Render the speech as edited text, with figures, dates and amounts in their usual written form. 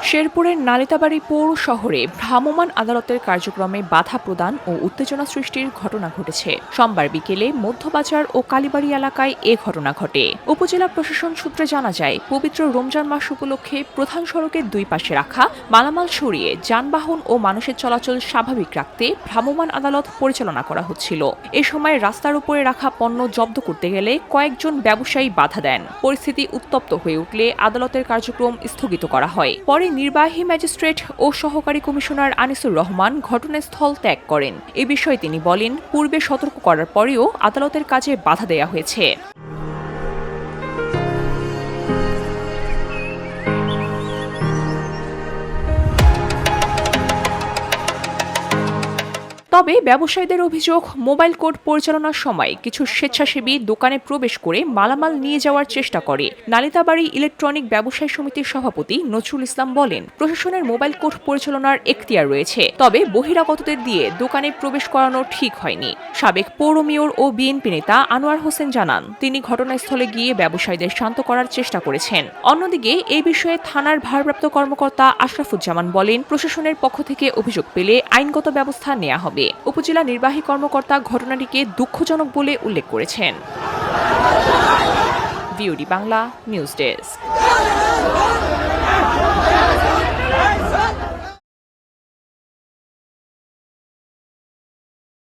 শেরপুরের নালিতাবাড়ী পৌর শহরে ভ্রাম্যমাণ আদালতের কার্যক্রমে বাধা প্রদান ও উত্তেজনা সৃষ্টির ঘটনা ঘটেছে। সোমবার বিকেলে মধ্যবাজার ও কালীবাড়ি এলাকায় এ ঘটনা ঘটে। উপজেলা প্রশাসন সূত্রে জানা যায়, পবিত্র রমজান মাস উপলক্ষে প্রধান সড়কের দুই পাশে রাখা মালামাল সরিয়ে যানবাহন ও মানুষের চলাচল স্বাভাবিক রাখতে ভ্রাম্যমাণ আদালত পরিচালনা করা হচ্ছিল। এ সময় রাস্তার উপরে রাখা পণ্য জব্দ করতে গেলে কয়েকজন ব্যবসায়ী বাধা দেন। পরিস্থিতি উত্তপ্ত হয়ে উঠলে আদালতের কার্যক্রম স্থগিত করা হয়। পরে নির্বাহী ম্যাজিস্ট্রেট ও সহকারী কমিশনার আনিসুর রহমান ঘটনাস্থল ত্যাগ করেন। এ বিষয়ে তিনি বলেন, পূর্বে সতর্ক করার পরেও আদালতের কাজে বাধা দেয়া হয়েছে। তবে ব্যবসায়ীদের অভিযোগ, মোবাইল কোর্ট পরিচালনার সময় কিছু স্বেচ্ছাসেবী দোকানে প্রবেশ করে মালামাল নিয়ে যাওয়ার চেষ্টা করে। নালিতাবাড়ী ইলেকট্রনিক ব্যবসায়ী সমিতির সভাপতি নজরুল ইসলাম বলেন, প্রশাসনের মোবাইল কোর্ট পরিচালনার এখতিয়ার রয়েছে, তবে বহিরাগতদের দিয়ে দোকানে প্রবেশ করানো ঠিক হয়নি। সাবেক পৌর মেয়র ও বিএনপি নেতা আনোয়ার হোসেন জানান, তিনি ঘটনাস্থলে গিয়ে ব্যবসায়ীদের শান্ত করার চেষ্টা করেছেন। অন্যদিকে এই বিষয়ে থানার ভারপ্রাপ্ত কর্মকর্তা আশরাফুজ্জামান বলেন, প্রশাসনের পক্ষ থেকে অভিযোগ পেলে আইনগত ব্যবস্থা নেওয়া হবে। উপজেলা নির্বাহী কর্মকর্তা ঘটনাটিকে দুঃখজনক বলে উল্লেখ করেছেন। VOD Bangla news desk.